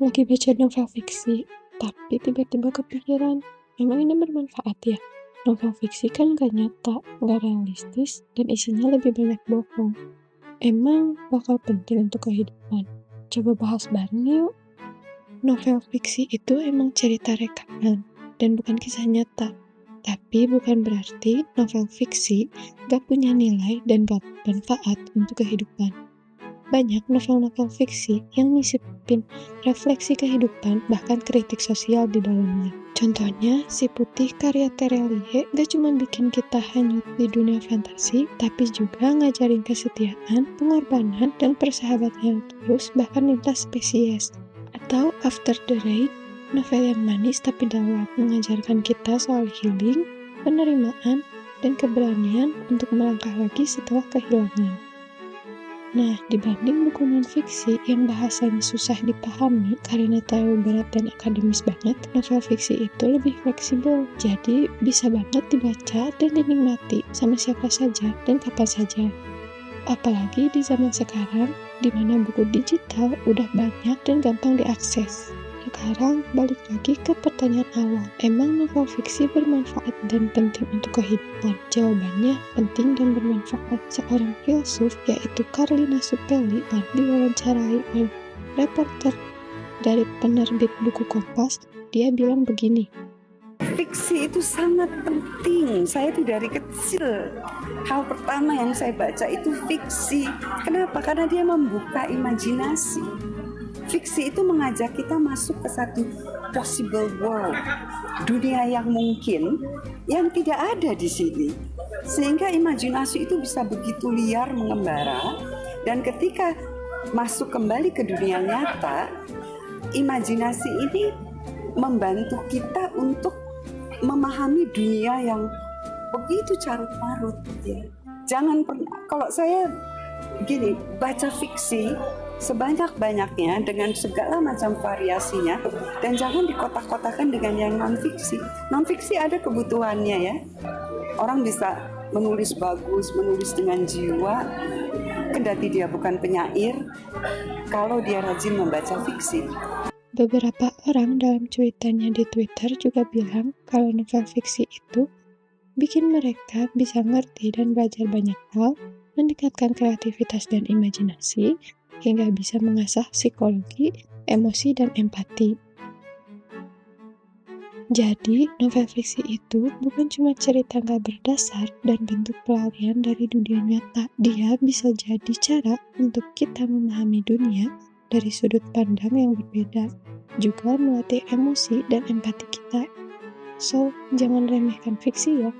Lagi baca novel fiksi, tapi tiba-tiba kepikiran, emang ini bermanfaat ya? Novel fiksi kan gak nyata, gak realistis, dan isinya lebih banyak bohong. Emang bakal penting untuk kehidupan? Coba bahas bareng yuk. Novel fiksi itu emang cerita rekaman, dan bukan kisah nyata. Tapi bukan berarti novel fiksi gak punya nilai dan gak bermanfaat untuk kehidupan. Banyak novel-novel fiksi yang nyisipin refleksi kehidupan, bahkan kritik sosial di dalamnya. Contohnya, Si Putih karya Terelie gak cuma bikin kita hanyut di dunia fantasi, tapi juga ngajarin kesetiaan, pengorbanan, dan persahabatan yang tulus bahkan lintas spesies. Atau After the Rain, novel yang manis tapi dalam, mengajarkan kita soal healing, penerimaan, dan keberanian untuk melangkah lagi setelah kehilangan. Nah, dibanding buku non-fiksi yang bahasanya susah dipahami karena terlalu berat dan akademis banget, novel fiksi itu lebih fleksibel. Jadi, bisa banget dibaca dan dinikmati sama siapa saja dan kapan saja. Apalagi di zaman sekarang, di mana buku digital udah banyak dan gampang diakses. Sekarang, balik lagi ke pertanyaan awal. Emang novel fiksi bermanfaat dan penting untuk kehidupan? Jawabannya penting dan bermanfaat. Seorang filsuf, yaitu Carlina Supelli, diwawancarai oleh reporter dari penerbit buku Kompas. Dia bilang begini, fiksi itu sangat penting. Saya itu dari kecil, hal pertama yang saya baca itu fiksi. Kenapa? Karena dia membuka imajinasi. Fiksi itu mengajak kita masuk ke satu possible world, dunia yang mungkin, yang tidak ada di sini. Sehingga imajinasi itu bisa begitu liar mengembara, dan ketika masuk kembali ke dunia nyata, imajinasi ini membantu kita untuk memahami dunia yang begitu carut-marut. Ya. Jangan pernah, kalau saya gini, baca fiksi sebanyak-banyaknya dengan segala macam variasinya, dan jangan dikotak-kotakan dengan yang non-fiksi. Non-fiksi ada kebutuhannya ya. Orang bisa menulis bagus, menulis dengan jiwa, kendati dia bukan penyair, kalau dia rajin membaca fiksi. beberapa orang dalam cuitannya di Twitter juga bilang kalau novel fiksi itu bikin mereka bisa ngerti dan belajar banyak hal, meningkatkan kreativitas dan imajinasi, hingga bisa mengasah psikologi, emosi, dan empati. Jadi, novel fiksi itu bukan cuma cerita gak berdasar dan bentuk pelarian dari dunia nyata. Dia bisa jadi cara untuk kita memahami dunia dari sudut pandang yang berbeda, juga melatih emosi dan empati kita. So, jangan remehkan fiksi ya,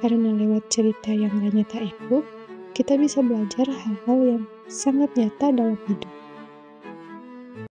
karena lewat cerita yang gak nyata itu, kita bisa belajar hal-hal yang sangat nyata dalam hidup.